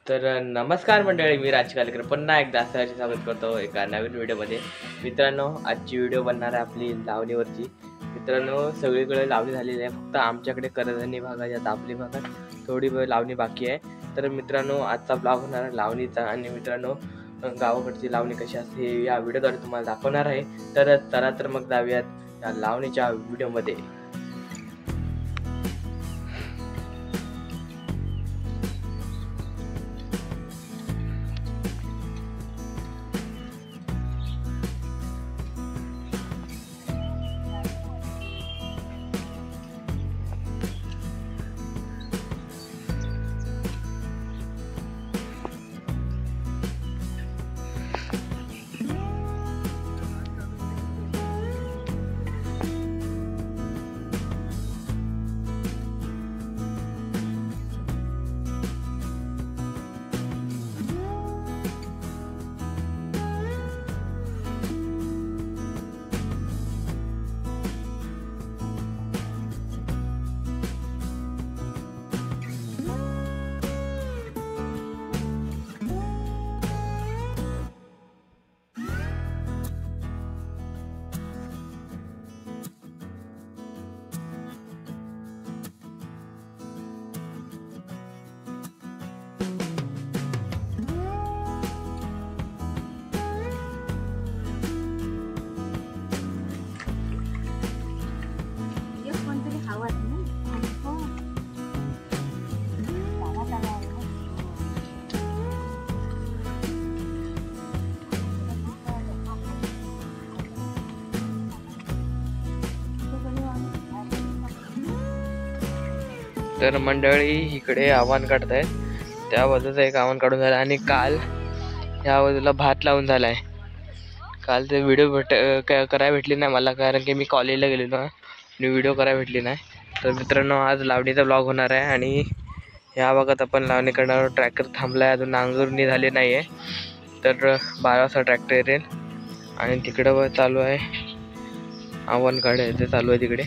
तर नमस्कार मंडळी, मी राजकालकर पुन्हा एकदा सहर्ष स्वागत करतो एका नवीन व्हिडिओमध्ये. मित्रांनो, आजची व्हिडिओ बनणार आहे आपली लावणीवरची. मित्रांनो, सगळीकडे लावणी झालेली आहे, फक्त आमच्याकडे करधनी भागात या दापोली भागात थोडी लावणी बाकी आहे. तर मित्रांनो, आजचा ब्लॉग होणार आहे लावणीचा. आणि मित्रांनो, गावाकडची लावणी कशी असते हे या व्हिडिओद्वारे तुम्हाला दाखवणार आहे. तर चला तर मग जाऊयात या लावणीच्या व्हिडिओमध्ये. तर मंडळी इकडे आव्हान काढतायत, त्या बाजूचा एक आव्हान काढून झालं आणि काल ह्या बाजूला भात लावून झालाय. काल ते व्हिडिओ करायला भेटली नाही मला, कारण की मी कॉलेजला गेलेलो आणि व्हिडिओ करायला भेटली नाही. तर मित्रांनो, आज लावणीचा ब्लॉग होणार आहे आणि ह्या भागात आपण लावणी करणार. ट्रॅक्टर थांबलाय, अजून नांगरणी झाली नाही आहे. तर 12 वाजता ट्रॅक्टर येईल आणि तिकडं चालू आहे आव्हान काढायचं चालू आहे तिकडे.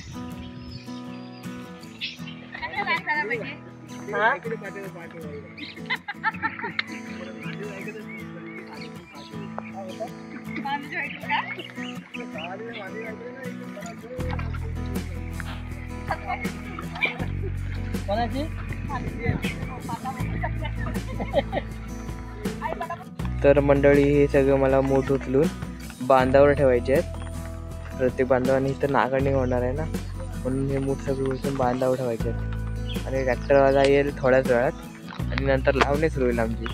तर मंडळी, हे सगळं मला मूठ उचलून बांधावर ठेवायचे आहेत. प्रत्येक बांधावाने इथं नांगरणी होणार आहे ना, म्हणून हे मूठ सगळं उचलून बांधावर ठेवायचे आहेत. आणि ट्रॅक्टरवाला येईल थोड्याच वेळात आणि नंतर लावणी सुरू होईल आमची.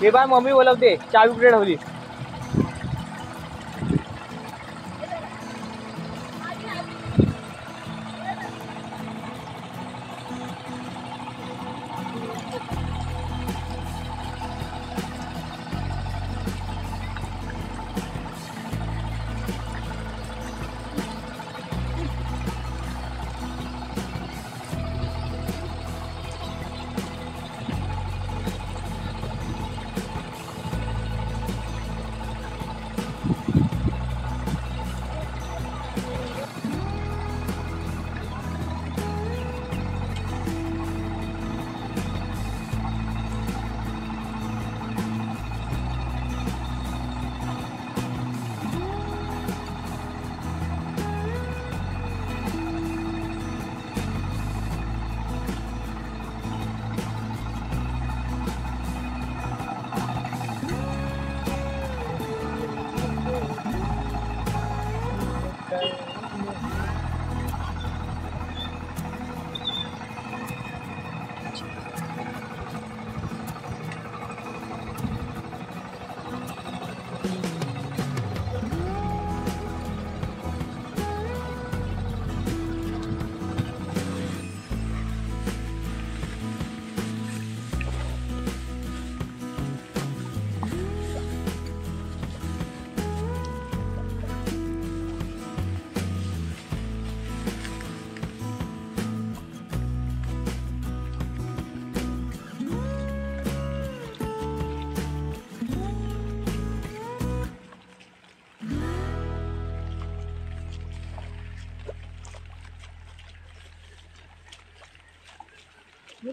हे बाय मम्मी बोलवते चावी कुठे ठेवली.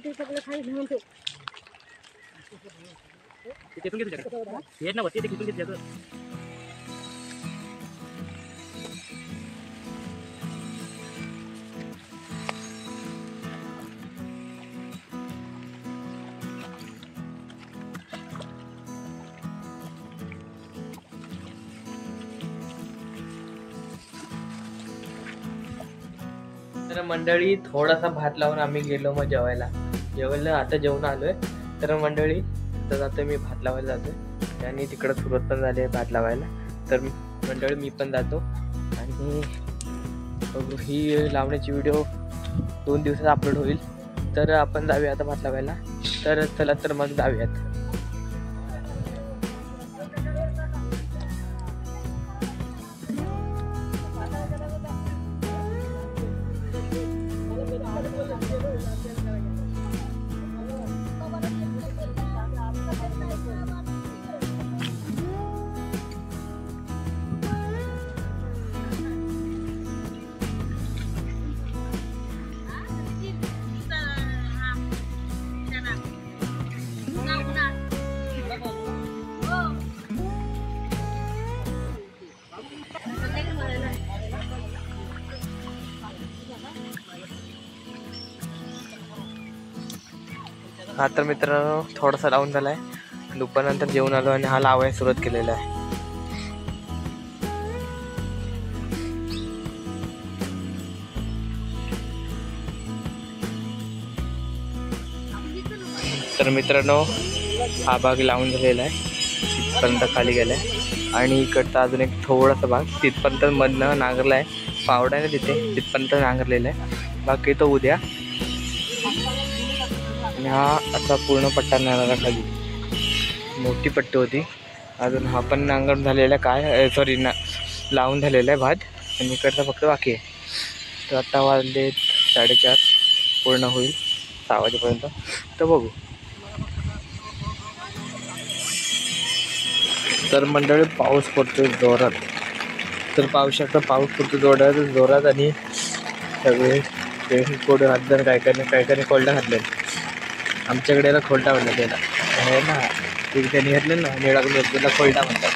ते सगळं खाली म्हणतो तिथून घेतलं येत ना वरती ते तिथून घेतलं. तर मंडळी थोडासा भात लावून आम्ही गेलो मग जेवायला आता जेवण आलोय. तर मंडळी तर जातोय मी भात लावायला जातोय आणि तिकडं सुरुवात पण झाली आहे भात लावायला. तर मंडळी मी पण जातो आणि ही लावण्याची व्हिडिओ 2 दिवसात अपलोड होईल. तर आपण जाऊया आता भात लावायला. तर चला तर मग जाऊयात. हा तर मित्रांनो थोडासा लावून झालाय. दुपारनंतर जेवण आलो आणि हा लावायला सुरुवात केलेला आहे. तर मित्रांनो हा भाग लावून झालेला आहे. तिथपर्यंत खाली गेलाय आणि इकडचा अजून एक थोडासा भाग तिथपर्यंत मधनं नांगरला आहे. पावडा आहे तिथे तिथपर्यंत नांगरलेला आहे. बाकी तो उद्या. आणि हा असा पूर्ण पट्टा नांगरला खाली मोठी पट्टी होती. अजून हा पण नांगरून झालेला काय सॉरी लावून झालेला आहे भात आणि इकडचा फक्त बाकी आहे. तर आता वाजले 4:30 पूर्ण होईल 6 वाजेपर्यंत. तर बघू. तर मंडळी पाऊस पडतोय जोरात. तर पाऊस शकता पाऊस पडतो जोरात आणि सगळे कोड घातलं काय काय कोल्डा घातले. आमच्याकडे याला खोलटा म्हणतात त्याला आहे ना. ते त्यांनी घातले ना निळा त्याला खोलटा म्हणतात.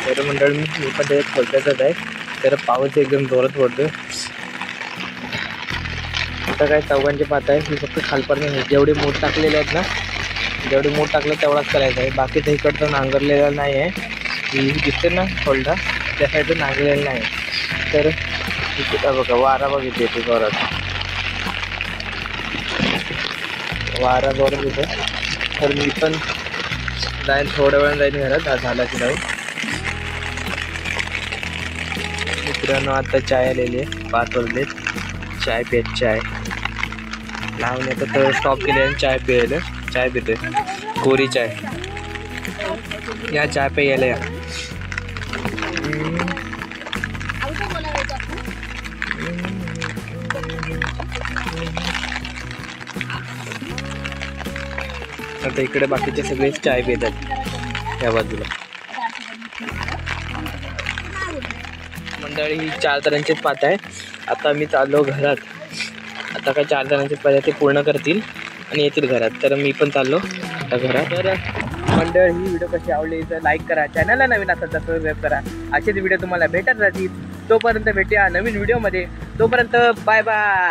तर मंडळी मी पण त्याच्यात खोलट्याचाच आहे. तर पाऊस एकदम जोरात पडतोय. आता काय चौघांचे पात आहे मी फक्त खालपर्यंत जेवढे मूठ टाकलेले आहेत ना जेवढे मूठ टाकलं तेवढाच करायचं आहे. बाकीचं इकडचं नांगरलेला नाही आहे. दिसते ना खोलटा त्या साईडचं नांगरलेलं नाही. तर इथे बघा वारा बघितली येते जोरात. वारा जोरात येतो. तर मी पण जाईन थोड्या वेळानं जाईन घरात झाला की जाऊ. मित्रांनो आता चाय आलेली आहे 5 वाजलेत. चाय पेत चाय लावून येतं तर स्टॉप केले आणि चाय पियायला चाय पितोय कोरी चाय. या चाय प्यायला या. आता इकडे बाकीचे सगळे चाय पितात या बाजूला. मंडळी ही 4 जणांचीच पात आहे. आता मी चाललो घरात. आता काय 4 जणांचे पात ते पूर्ण करतील आणि येतील घरात. तर मी पण चाललो आता घरात. तर मंडळ ही व्हिडिओ कशी आवडली तर लाईक करा. चॅनलला नवीन असेल तर सबस्क्राईब करा. असेच व्हिडिओ तुम्हाला भेटत राहतील. तोपर्यंत भेटूया नवीन व्हिडिओमध्ये. तोपर्यंत बाय बाय.